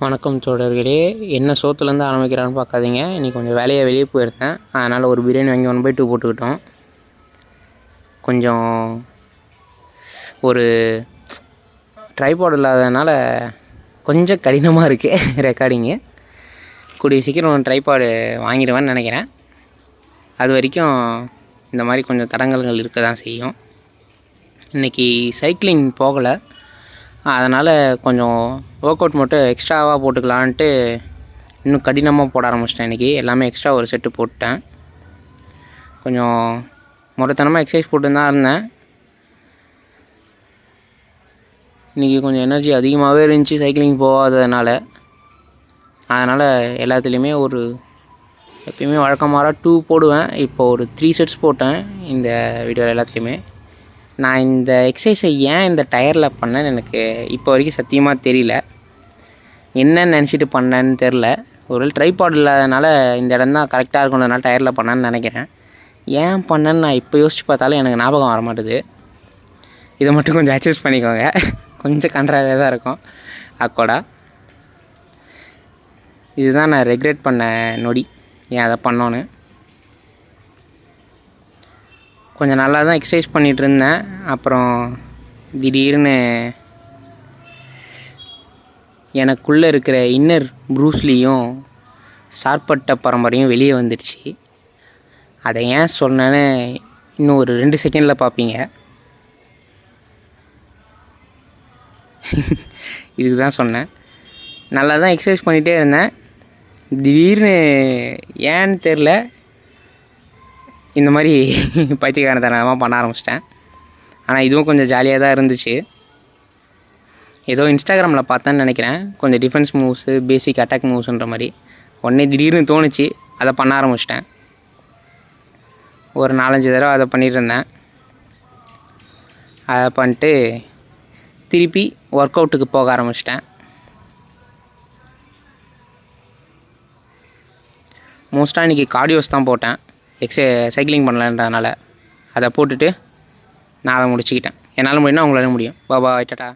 வணக்கம் தோழர்களே. என்ன சோத்துலேருந்து ஆரம்பிக்கிறான்னு பார்க்காதீங்க. இன்றைக்கி கொஞ்சம் வேலையாக வெளியே போயிருந்தேன். அதனால் ஒரு பிரியாணி வாங்கி 1/2 போட்டுக்கிட்டோம். கொஞ்சம் ஒரு ட்ரைபாட் இல்லாததுனால கொஞ்சம் கடினமாக இருக்குது ரெக்கார்டிங்கு. கூடிய சீக்கிரம் ட்ரைபாடு வாங்கிடுவேன்னு நினைக்கிறேன். அது வரைக்கும் இந்த மாதிரி கொஞ்சம் தடங்கல்கள் இருக்க தான் செய்யும். இன்றைக்கி சைக்கிளிங் போகலை, அதனால் கொஞ்சம் ஒர்க் அவுட் மட்டும் எக்ஸ்ட்ராவாக போட்டுக்கலான்ட்டு இன்னும் கடினமாக போட ஆரம்பிச்சிட்டேன். இன்றைக்கி எல்லாமே எக்ஸ்ட்ரா ஒரு செட்டு போட்டேன். கொஞ்சம் முறைத்தனமாக எக்ஸசைஸ் போட்டு தான் இருந்தேன். இன்றைக்கி கொஞ்சம் எனர்ஜி அதிகமாகவே இருந்துச்சு சைக்கிளிங் போகாததுனால. அதனால் எல்லாத்துலேயுமே எப்பயுமே வழக்கமாக 2 போடுவேன். இப்போ ஒரு 3 செட்ஸ் போட்டேன் இந்த வீடியோவில் எல்லாத்துலேயுமே. நான் இந்த எக்ஸசைஸை ஏன் இந்த டயரில் பண்ணேன்னு எனக்கு இப்போ வரைக்கும் சத்தியமாக தெரியல. என்னன்னு நினச்சிட்டு பண்ணேன்னு தெரில. ஒரு ட்ரைபாட் இல்லாதனால இந்த இடம் தான் கரெக்டாக இருக்கணும்னால டயரில் பண்ணேன்னு நினைக்கிறேன். ஏன் பண்ணேன்னு நான் இப்போ யோசித்து பார்த்தாலும் எனக்கு ஞாபகம் வர மாட்டுது. இதை மட்டும் கொஞ்சம் அட்ஜஸ்ட் பண்ணிக்கோங்க. கொஞ்சம் கன்றாவே தான் இருக்கும் அக்கோடா. இதுதான் நான் ரெக்ரெட் பண்ண நொடி, ஏன் அதை பண்ணோன்னு. கொஞ்சம் நல்லா தான் எக்ஸசைஸ் பண்ணிகிட்டு இருந்தேன். அப்புறம் திடீர்னு எனக்குள்ளே இருக்கிற இன்னர் ப்ரூஸ்லியும் சார்பட்ட பரம்பரையும் வெளியே வந்துடுச்சு. அதை ஏன் சொன்னேன்னு இன்னும் ஒரு 2 செகண்டில் பார்ப்பீங்க. இதுக்கு தான் சொன்னேன். நல்லா தான் எக்ஸசைஸ் பண்ணிகிட்டே இருந்தேன். திடீர்னு ஏன்னு தெரில, இந்த மாதிரி பைத்தியக்காரத்தனமாக பண்ண ஆரம்பிச்சிட்டேன். ஆனால் இதுவும் கொஞ்சம் ஜாலியாக தான் இருந்துச்சு. ஏதோ இன்ஸ்டாகிராமில் பார்த்தேன்னு நினைக்கிறேன், கொஞ்சம் டிஃபென்ஸ் மூவ்ஸு, பேசிக் அட்டாக் மூவ்ஸுன்ற மாதிரி உடனே திடீர்னு தோணுச்சு. அதை பண்ண ஆரம்பிச்சிட்டேன். ஒரு 4-5 தடவை அதை பண்ணிகிட்டு இருந்தேன். அதை பண்ணிட்டு திருப்பி ஒர்க் அவுட்டுக்கு போக ஆரம்பிச்சிட்டேன். மோஸ்ட்டாக இன்றைக்கி கார்டியோஸ் தான் போட்டேன். சைக்கிளிங் பண்ணலன்றதுனால அதை போட்டுட்டு நான் அதை முடிச்சுக்கிட்டேன். என்னால் முடியும்னா உங்களால் முடியும். பாபா டாடா.